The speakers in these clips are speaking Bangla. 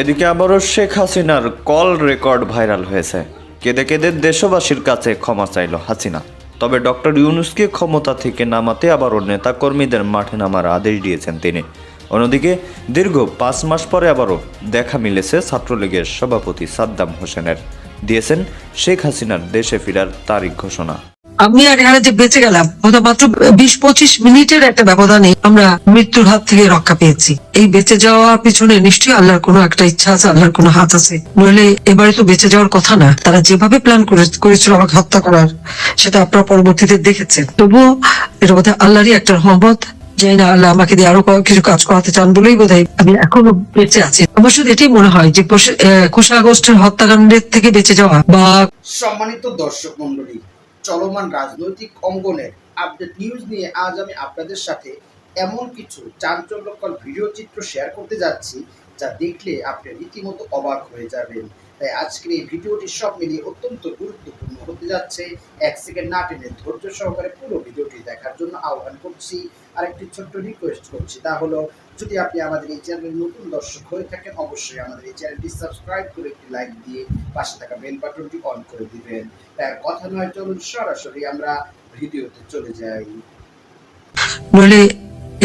এদিকে আবারও শেখ হাসিনার কল রেকর্ড ভাইরাল হয়েছে। কেঁদে কেঁদে দেশবাসীর কাছে ক্ষমা চাইল হাসিনা। তবে ডক্টর ইউনূসকে ক্ষমতা থেকে নামাতে আবারও নেতাকর্মীদের মাঠে নামার আদেশ দিয়েছেন তিনি। অন্যদিকে দীর্ঘ 5 মাস পরে আবারও দেখা মিলেছে ছাত্রলীগের সভাপতি সাদ্দাম হোসেনের। দিয়েছেন শেখ হাসিনার দেশে ফেরার তারিখ ঘোষণা। আমি আর এখানে যে বেঁচে গেলাম মাত্র 20-25 মিনিটের একটা ব্যবধানে আমরা মৃত্যুর হাত থেকে রক্ষা পেয়েছি। এই বেঁচে যাওয়ার পিছনে নিশ্চয়ই আল্লাহর কোনো একটা ইচ্ছা আছে, আল্লাহর কোনো হাত আছে, নইলে এবারে তো বেঁচে যাওয়ার কথা না। তারা যেভাবে প্ল্যান করেছিল আমাকে হত্যা করার, সেটা আপনারা পরবর্তীতে দেখেছেন। তবুও এটা বোধহয় আল্লাহরই একটা রহমত। জানি না আল্লাহ আমাকে দিয়ে আরো কিছু কাজ করাতে চান বলেই বোধহয় আমি এখনো বেঁচে আছি। আমার শুধু এটাই মনে হয় যে 21 আগস্টের হত্যাকাণ্ডের থেকে বেঁচে যাওয়া বা। সম্মানিত দর্শক মন্ডলী, চলমান রাজনৈতিক অঙ্গনের আপডেট নিউজ নিয়ে আজ আমি আপনাদের সাথে এমন কিছু চাঞ্চল্যকর ভিডিও চিত্র শেয়ার করতে যাচ্ছি যা দেখলে আপনি রীতিমতো অবাক হয়ে যাবেন। তাই আজকের এই ভিডিওটি সব মিলিয়ে অত্যন্ত গুরুত্বপূর্ণ হতে যাচ্ছে। 1 সেকেন্ড না টেনে ধৈর্য সহকারে পুরো ভিডিওটি দেখার জন্য আহ্বান করছি। আরেকটি ছোট্ট রিকোয়েস্ট করছি, তা হলো যদি আপনি আমাদের এই চ্যানেলের নতুন দর্শক হয়ে থাকেন, অবশ্যই আমাদের এই চ্যানেলটি সাবস্ক্রাইব করে একটি লাইক দিয়ে পাশে থাকা বেল বাটনটি অন করে দিবেন। তার কথা নয়, চলুন সরাসরি আমরা ভিডিওতে চলে যাই। নইলে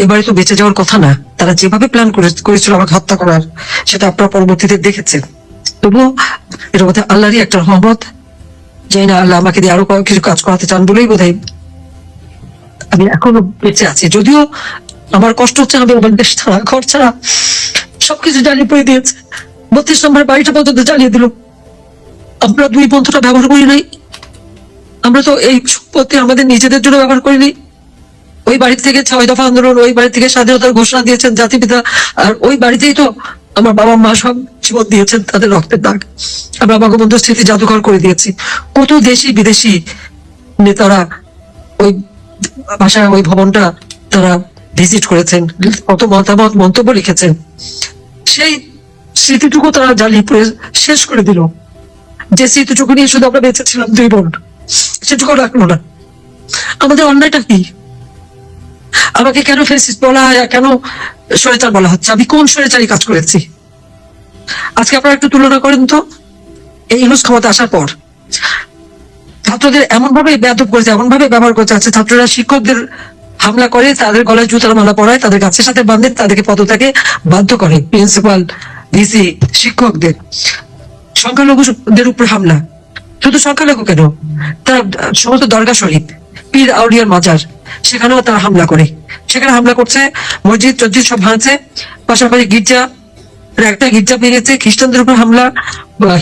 এবারে তো বেঁচে যাওয়ার কথা না। তারা যেভাবে প্ল্যান করেছিল আমাকে হত্যা করার, সেটা আপনারা পরবর্তীতে দেখেছেন। তবুও এটা বোধহয় আল্লাহরই একটা রহমত। জানি না আল্লাহ আমাকে দিয়ে আরো কিছু কাজ করাতে চান বলেই বোধহয় আমি এখনো বেঁচে আছি। যদিও আমার কষ্ট হচ্ছে, আমি আমার দেশ ছাড়া, ঘর ছাড়া সবকিছু জ্বালিয়ে পড়ে দিয়েছে। 32 নম্বর বাড়িটা পর্যন্ত জ্বালিয়ে দিল। আমরা দুই বন্ধুটা ব্যবহার করি নাই। আমরা তো এই সম্পত্তি আমাদের নিজেদের জন্য ব্যবহার করিনি। ওই বাড়ি থেকে 6 দফা আন্দোলন, ওই বাড়ি থেকে স্বাধীনতার ঘোষণা দিয়েছেন জাতিপিতা, আর ওই বাড়িতেই তো আমার বাবা মা সব জীবন দিয়েছেন, তাদের রক্তের দাগ। আমরা বঙ্গবন্ধু স্মৃতি জাদুঘর করে দিয়েছি। কত দেশি বিদেশি নেতারা ওই ভাষায় ওই ভবনটা তারা ভিজিট করেছেন, কত মতামত মন্তব্য লিখেছেন। সেই স্মৃতিটুকু তারা জ্বালিয়ে পুড়ে শেষ করে দিল। যে স্মৃতিটুকু নিয়ে শুধু আমরা বেঁচে ছিলাম 2 বোন, সেটুকু রাখলো না। আমাদের অন্যায়টা কি? আমাকে কেন ফেসিস্ট বলা হয়, কেন শয়তান বলা হচ্ছে? আমি কোন স্বৈরাচারী কাজ করেছি? আজকে আপনারা একটু তুলনা করেন তো। এই ইউনূস ক্ষমতা আসার পর ছাত্রদের এমন ভাবে বেয়াদব করেছে, এমন ভাবে ব্যবহার করতে আছে। ছাত্ররা শিক্ষকদের হামলা করে, তাদের গলায় জুতার মালা পরায়, তাদের গাছের সাথে বাঁধে, তাদেরকে পদত্যাগে বাধ্য করে। প্রিন্সিপাল, ভিসি, শিক্ষকদের, সংখ্যালঘুদের উপর হামলা। শুধু সংখ্যালঘু কেন, তারা সমস্ত দরগা শরীফ, পীর আউলিয়ার মাজার, সেখানেও তারা হামলা করে। সেখানে হামলা করছে, মসজিদ টসজিদ সব ভাঙছে, পাশাপাশি গির্জা, একটা গির্জা ভেঙেছে, খ্রিস্টানদের উপর হামলা,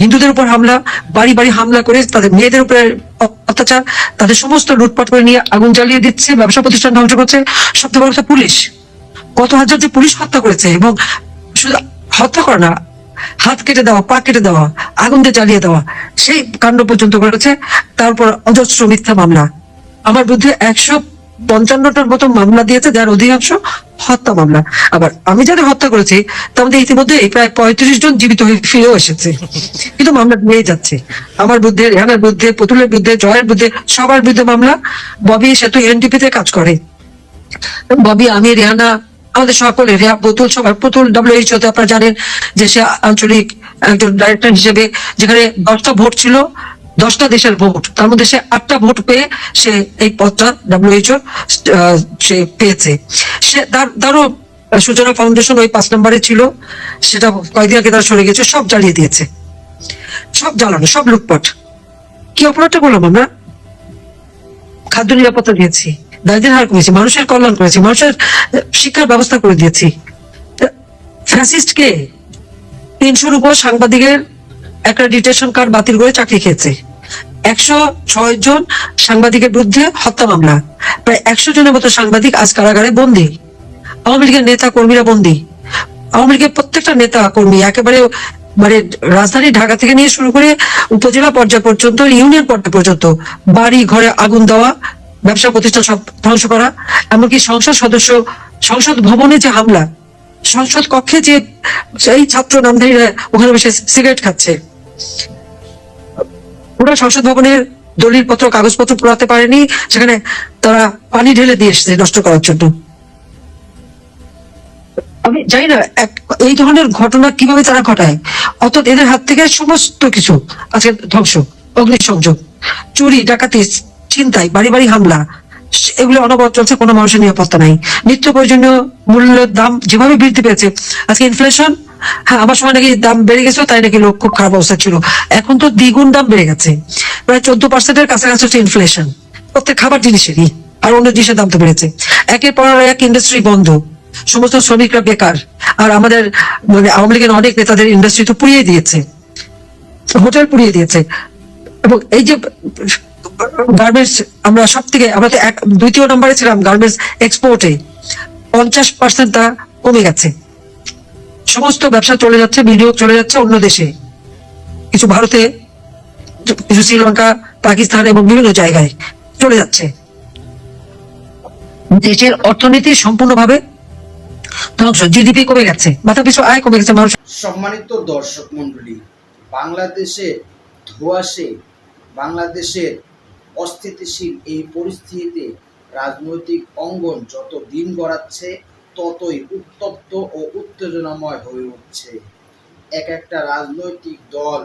হিন্দুদের উপর হামলা, বাড়ি বাড়ি হামলা করে তাদের মেয়েদের উপরে অত্যাচার, তাদের সমস্ত লুটপাট করে নিয়ে আগুন জ্বালিয়ে দিচ্ছে, ব্যবসা প্রতিষ্ঠান ধ্বংস করছে। সবচেয়ে বড় কথা, পুলিশ কত হাজার যে পুলিশ হত্যা করেছে, এবং শুধু হত্যা করে না, হাত কেটে দেওয়া, পা কেটে দেওয়া, আগুন দিয়ে জ্বালিয়ে দেওয়া, সেই কাণ্ড পর্যন্ত করেছে। তারপর অজস্র মিথ্যা মামলা। আমার বিরুদ্ধে 155টার মতো মামলা দিয়েছে, যার অধিকাংশ হত্যা মামলা। আবার আমি যাদের হত্যা করেছি তার মধ্যে ইতিমধ্যে প্রায় 35 জন জীবিত হয়ে ফিরেও এসেছে, কিন্তু মামলা নিয়েই যাচ্ছে। আমার বিরুদ্ধে, রেহানার বিরুদ্ধে, পুতুলের বিরুদ্ধে, জয়ের বিরুদ্ধে, সবার বিরুদ্ধে মামলা। ববি সে তো এনডিপি তে কাজ করে। ববি, আমি, রেহানা, আমাদের সকলে, পুতুল, সবার, পুতুল WHO তে আপনারা জানেন যে সে আঞ্চলিক একজন ডাইরেক্টর হিসেবে, যেখানে 10টা ভোট ছিল, 10টা দেশের ভোট, তার মধ্যে সে 8টা ভোট পেয়ে সে এই পদটা WHO সে পেয়েছে। সে তারও সূচনা ফাউন্ডেশন ওই 5 নম্বরে ছিল, সেটা কয়েকদিন আগে তারা সরে গেছে। সব জ্বালিয়ে দিয়েছে, সব জ্বালানো, সব লুটপাট। কি অপরাধটা করলাম আমরা? খাদ্য নিরাপত্তা দিয়েছি, দারিদ্রের হার করেছি, মানুষের কল্যাণ করেছি, মানুষের শিক্ষার ব্যবস্থা করে দিয়েছি। ফ্যাসিস্টকে 300-র উপর সাংবাদিকের অ্যাক্রেডিটেশন কার্ড বাতিল করে চাকরি খেয়েছে। 106 জন সাংবাদিকের বিরুদ্ধে হত্যা মামলা। প্রায় 100 জনের মতো সাংবাদিক আজ কারাগারে বন্দী। আওয়ামী লীগের নেতা কর্মীরা বন্দী। আওয়ামী লীগের প্রত্যেকটা নেতা কর্মী, একেবারে মানে রাজধানী ঢাকা থেকে নিয়ে শুরু করে উপজেলা পর্যায় পর্যন্ত, ইউনিয়ন পর্যায় পর্যন্ত বাড়ি ঘরে আগুন দেওয়া, ব্যবসা প্রতিষ্ঠান সব ধ্বংস করা। এমনকি সংসদ ভবনে যে হামলা, সংসদ কক্ষে যে এই ছাত্র নামধারীরা ওখানে বসে সিগারেট খাচ্ছে, ওরা সংসদ ভবনের দলিল পত্র, কাগজপত্র পোড়াতে পারেনি, সেখানে তারা পানি ঢেলে দিয়ে এসেছে নষ্ট করার জন্য। আমি জানি না এই ধরনের ঘটনা কিভাবে তারা ঘটায়। অর্থাৎ এদের হাত থেকে সমস্ত কিছু আজকে ধ্বংস, অগ্নিসংযোগ, চুরি, ডাকাতি, ছিনতাই, বাড়ি বাড়ি হামলা, এগুলো অনবরত চলছে, কোনো মানুষের নিরাপত্তা নাই। নিত্য প্রয়োজনীয় মূল্যের দাম যেভাবে বৃদ্ধি পেয়েছে, আজকে ইনফ্লেশন, হ্যাঁ আমার সময় নাকি দাম বেড়ে গেছিল, তাই নাকি লোক খুব খারাপ অবস্থা ছিল, এখন তো দ্বিগুণ দাম বেড়ে গেছে, প্রায় 14% কাছাকাছি হচ্ছে ইনফ্লেশন প্রত্যেক খাবার জিনিসেরই। আর অন্য জিনিসের দাম তো বেড়েছে। একের পর এক ইন্ডাস্ট্রি বন্ধ, সমস্ত শ্রমিকরা বেকার। আর আমাদের মানে আওয়ামী লীগের অনেক নেতাদের ইন্ডাস্ট্রি তো পুড়িয়ে দিয়েছে, হোটেল পুড়িয়ে দিয়েছে। এবং এই যে গার্মেন্টস, আমরা সব থেকে, আমরা তো দ্বিতীয় নম্বরে ছিলাম গার্মেন্টস এক্সপোর্টে, 50% তা কমে গেছে। সমস্ত ব্যবসা চলে যাচ্ছে, বিনিয়োগ চলে যাচ্ছে অন্য দেশে, কিছু ভারতে, কিছু শ্রীলঙ্কা, পাকিস্তান এবং বিভিন্ন জায়গায় চলে যাচ্ছে। দেশের অর্থনীতি সম্পূর্ণভাবে ধ্বংস, জিডিপি কমে গেছে, মাথা পিছু আয় কমে গেছে মানুষ। সম্মানিত দর্শক মন্ডলী, বাংলাদেশের ধোঁয়াশে, বাংলাদেশের অস্থিতিশীল এই পরিস্থিতিতে রাজনৈতিক অঙ্গন যত দিন গড়াচ্ছে ততই উত্তপ্ত ও উত্তেজনাময় হয়ে উঠছে। এক একটা রাজনৈতিক দল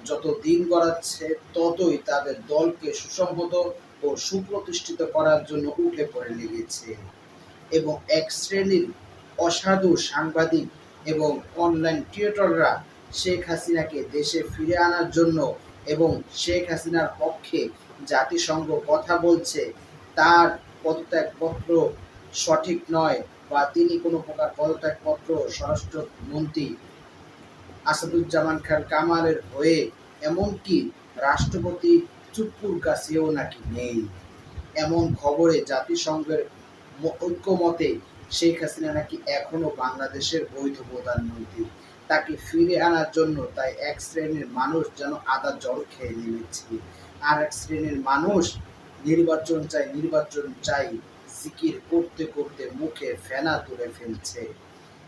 যত দিন গড়াচ্ছে ততই তাদের দলকে সুসংহত ও সুপ্রতিষ্ঠিত করার জন্য উঠে পড়ে লেগেছে। এবং এক শ্রেণীর অসাধু সাংবাদিক এবং অনলাইন ক্রিয়েটররা শেখ হাসিনাকে দেশে ফিরে আনার জন্য এবং শেখ হাসিনার পক্ষে জাতিসংঘ কথা বলছে, তার পদত্যাগপত্র সঠিক নয় বা তিনি কোনো প্রকার পদত্যাগপত্র স্বরাষ্ট্রমন্ত্রী আসাদুজ্জামান খান কামালের হয়ে এমনকি রাষ্ট্রপতি চুপ্পুর কাছেও নাকি নেই, এমন খবরে জাতিসংঘের ঐক্যমতে শেখ হাসিনা নাকি এখনো বাংলাদেশের বৈধ প্রধানমন্ত্রী। তাকে ফিরে আনার জন্য তাই এক শ্রেণীর মানুষ যেন আদা জল খেয়ে নেমেছে, আর এক শ্রেণীর মানুষ নির্বাচন চাই নির্বাচন চাই জিকির করতে করতে মুখে ফেনা তুলে ফেলছে।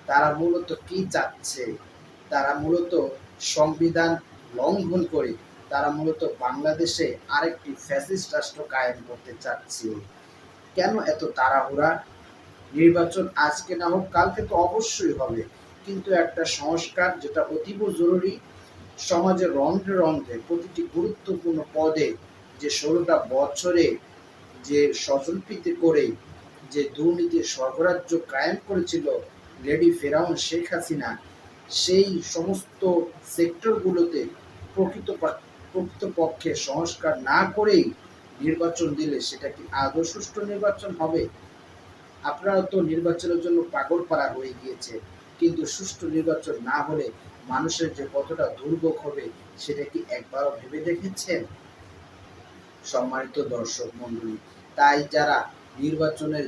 তারা মূলত কি চাচ্ছে? তারা মূলত সংবিধান লঙ্ঘন করে তারা মূলত বাংলাদেশে আরেকটি ফ্যাসিস্ট রাষ্ট্র কায়েম করতে চাচ্ছে। কেন এত তাড়াহুড়া? নির্বাচন আজকে না হোক কালকে তো অবশ্যই হবে, কিন্তু একটা সংস্কার যেটা অতীব জরুরি, সমাজের রন্ধ্রে রন্ধ্রে প্রতিটি গুরুত্বপূর্ণ পদে যে 16টা বছরে যে স্বজনপ্রীতি করে যে দুর্নীতির স্বর্গরাজ্য কায়েম করেছিল লেডি ফেরাউন শেখ হাসিনা, সেই সমস্ত সেক্টরগুলোতে প্রকৃতপক্ষে সংস্কার না করেই নির্বাচন দিলে সেটা কি আদৌ সুষ্ঠু নির্বাচন হবে? আপনারা তো নির্বাচনের জন্য পাগল পাড়া হয়ে গিয়েছে, কিন্তু সুষ্ঠু নির্বাচন না হলে মানুষের যে কতটা দুর্ভোগ হবে সেটা কি একবারও ভেবে দেখেছেন? সম্মানিত দর্শক মন্ডলী, তাই যারা নির্বাচনের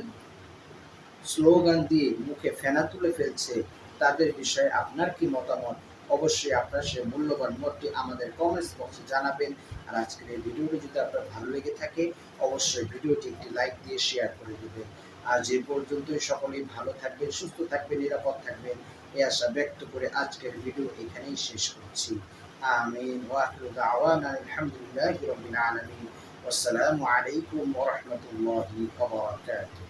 স্লোগান দিয়ে মুখে ফেনা তুলে ফেলছে তাদের বিষয়ে আপনার কি মতামত? অবশ্যই আপনার সেই মূল্যবান মতটি আমাদের কমেন্টস বক্সে জানাবেন। আর আজকের এই ভিডিওটি যদি আপনার ভালো লেগে থাকে অবশ্যই ভিডিওটি একটি লাইক দিয়ে শেয়ার করে দেবেন। আজ এই পর্যন্তই, সকলেই ভালো থাকবেন, সুস্থ থাকবেন, নিরাপদ থাকবেন এই আশা ব্যক্ত করে আজকের ভিডিও এখানেই শেষ করছি। আমিন ওয়া আখিরু দাওয়ানা আলহামদুলিল্লাহি রাব্বিল আলামিন। আসসালামু আলাইকুম ওয়া রাহমাতুল্লাহি ওয়া বারাকাতুহু।